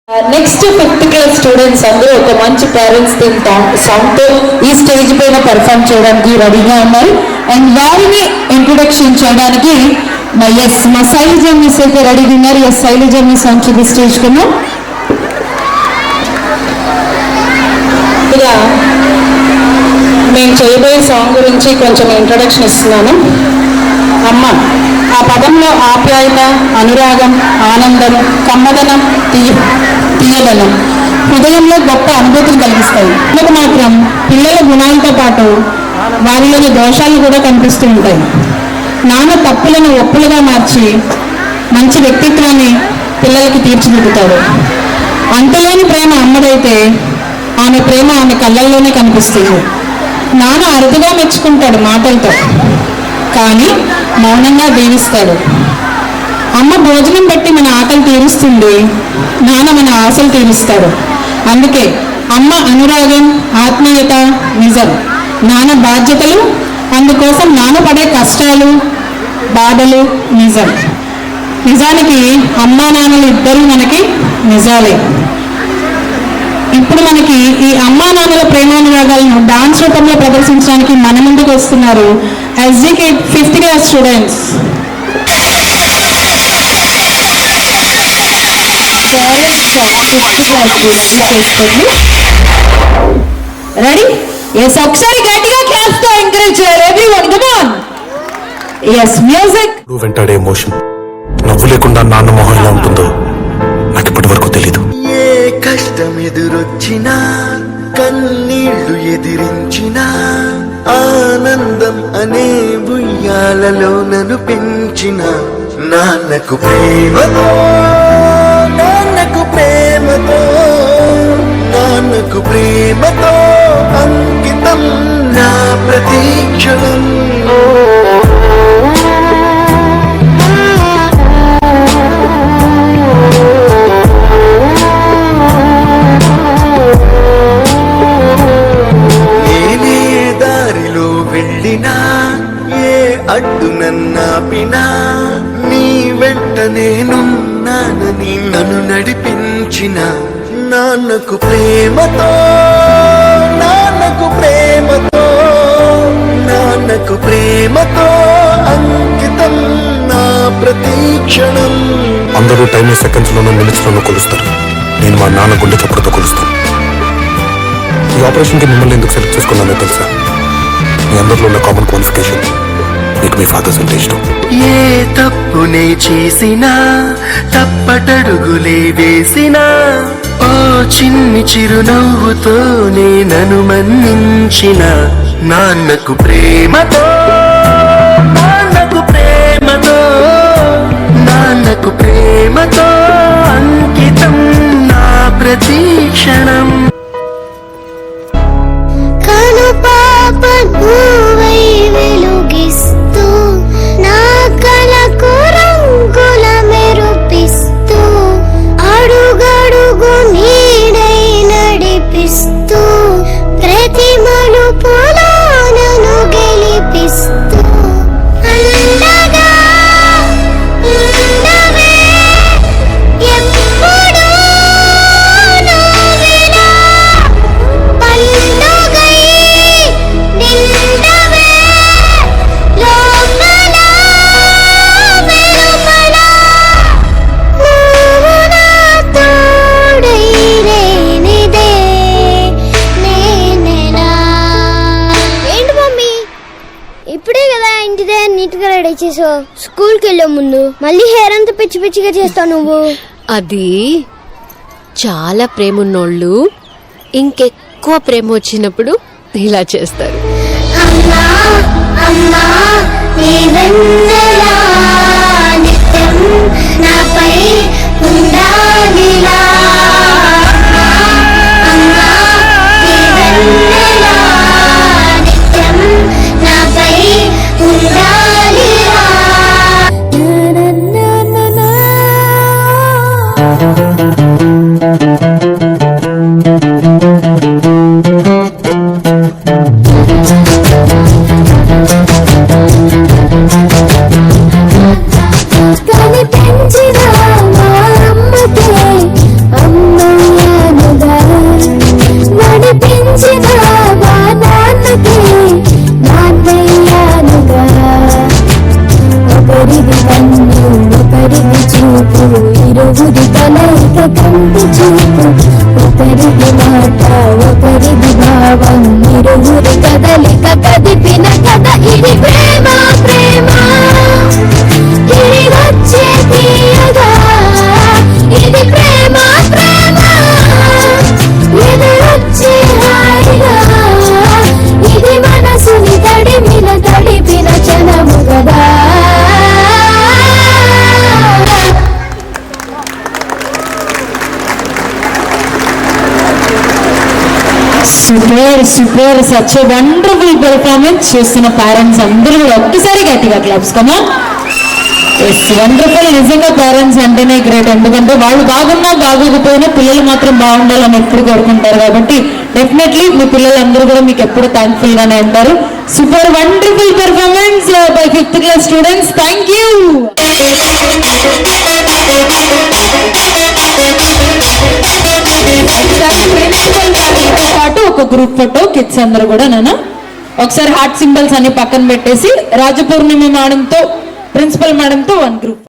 Next 5th class students అందరూ ఒక మంచి పేరెంట్స్ థీమ్ సాంగ్ తో ఈ స్టేజ్ పైన పర్ఫామ్ చేయడానికి రెడీగా ఉన్నారు. అండ్ వారిని ఇంట్రొడక్షన్ చేయడానికి మా శైలజ మిస్ అయితే రెడీగా ఉన్నారు. Shailaja miss on to the stage కన్నా. ఇలా మేము చేయబోయే సాంగ్ గురించి కొంచెం ఇంట్రొడక్షన్ ఇస్తున్నాను. అమ్మ, ఆ పదంలో ఆప్యాయత, అనురాగం, ఆనందం, కమ్మదనం, తీయదనం హృదయంలో గొప్ప అనుభూతులు కలిగిస్తాయి. మనకు మాత్రం పిల్లల గుణాలతో పాటు వారిలోని దోషాలు కూడా కనిపిస్తూ ఉంటాయి. నాన్న తప్పులను ఒప్పులుగా మార్చి మంచి వ్యక్తిత్వాన్ని పిల్లలకి తీర్చిదిద్దుతాడు. అంతలేని ప్రేమ అమ్మదైతే ఆమె ప్రేమ ఆమె కళ్ళల్లోనే కనిపిస్తుంది. నాన్న అరుదుగా మెచ్చుకుంటాడు మాటలతో, కానీ మౌనంగా దీవిస్తాడు. అమ్మ భోజనం బట్టి మన ఆకలి తీరుస్తుంది, నాన్న మన ఆశలు తీరుస్తాడు. అందుకే అమ్మ అనురాగం, ఆత్మీయత నిజం. నాన్న బాధ్యతలు, అందుకోసం నాన్న పడే కష్టాలు, బాధలు నిజం. నిజానికి అమ్మా నాన్నలు ఇద్దరు మనకి నిజాలే. ఇప్పుడు మనకి ఈ అమ్మా నాన్నల ప్రేమానురాగాలను డాన్స్ రూపంలో ప్రదర్శించడానికి మన ముందుకు వస్తున్నారు SGK 5th class students. Ready? Yes, ఒకసారి గట్టిగా క్లాప్స్ తో ఎంకరేజ్ చేయాలి everyone. Come on. Yes, music. వెంటాడే ఎమోషన్ నవ్వు లేకుండా నాన్న మొహం ఎలా ఉంటుందో నాకు ఇప్పటి వరకు తెలీదు. ఏ కష్టం ఎదురొచ్చినా, కన్నీళ్లు ఎదిరించినా, ఆనందం అనే ఉయ్యాలలో నన్ను పెంచిన నాన్నకు ప్రేమతో, నాన్నకు ప్రేమతో, నాన్నకు ప్రేమతో అంకితం నా ప్రతీక్షణం. అడ్డు నన్నాపినా నీ వెంట నేనున్నానని నన్ను నడిపించిన నాన్నకు ప్రేమతో, నాన్నకు ప్రేమతో, నాన్నకు ప్రేమతో అంకితం నా ప్రతీక్షణం. అందరూ టైం సెకండ్స్ లోనూ మినిట్స్లోనూ కొలుస్తారు. నేను మా నాన్న గుండె చప్పుడుతో కొలుస్తాను. ఈ ఆపరేషన్కి మిమ్మల్ని ఎందుకు సెలెక్ట్ చేసుకున్నానో తెలుసా? మీ అందరిలో ఉన్న కామన్ క్వాలిఫికేషన్ మీకు మీ ఫాదర్స్ అంటే ఇష్టం. ఏ తప్పునే చేసినా, తప్పటడుగులే వేసినా, ఓ చిన్ని చిరునవ్వుతో నన్ను మన్నించిన నాన్నకు ప్రేమతో, నాన్నకు ప్రేమతో, నాన్నకు ప్రేమతో అంకితం నా ప్రతీక్షణం. స్కూల్కి వెళ్ళే ముందు మళ్ళీ హెయిర్ అంతా పిచ్చి పిచ్చిగా చేస్తావు నువ్వు. అది చాలా ప్రేమ ఉన్నోళ్ళు ఇంకెక్కువ ప్రేమ వచ్చినప్పుడు ఇలా చేస్తారు. అమ్మా అమ్మా నీ వెన్నెలా నిత్యం నాపై ఉండాలిలా. అమ్మా నీ వెన్నెలా నిత్యం నాపై ఉండాలిలా. తెలిపిన కథ ఇది ప్రేమ ప్రేమ తిరిగొచ్చే తీయగా ఇది ప్రేమ ప్రేమ ఎదురొచ్చే హాయిగా ఇది మనసుని తడిపిన జనము కదా. Super super such wonderful performance చేస్తున్న పేరెంట్స్ అందరూ కూడా ఒక్కసారి గట్టిగా క్లాప్స్ కమా. Yes wonderful. నిజంగా పేరెంట్స్ అంటేనే గ్రేట్, ఎందుకంటే వాళ్ళు బాగున్నా బాగోకపోయినా పిల్లలు మాత్రం బాగుండాలని ఎప్పుడు కోరుకుంటారు. కాబట్టి డెఫినెట్లీ మీ పిల్లలందరూ కూడా మీకు ఎప్పుడు థ్యాంక్ఫుల్ గానే ఉంటారు. Super wonderful performance by 5th class students. Thank you. పాటు ఒక గ్రూప్ ఫోటో కిడ్స్ అందరూ కూడా నాన్న ఒకసారి హార్ట్ సింబల్స్ అన్ని పక్కన పెట్టేసి రాజపూర్ణిమ మేడంతో ప్రిన్సిపల్ మేడంతో 1 గ్రూప్.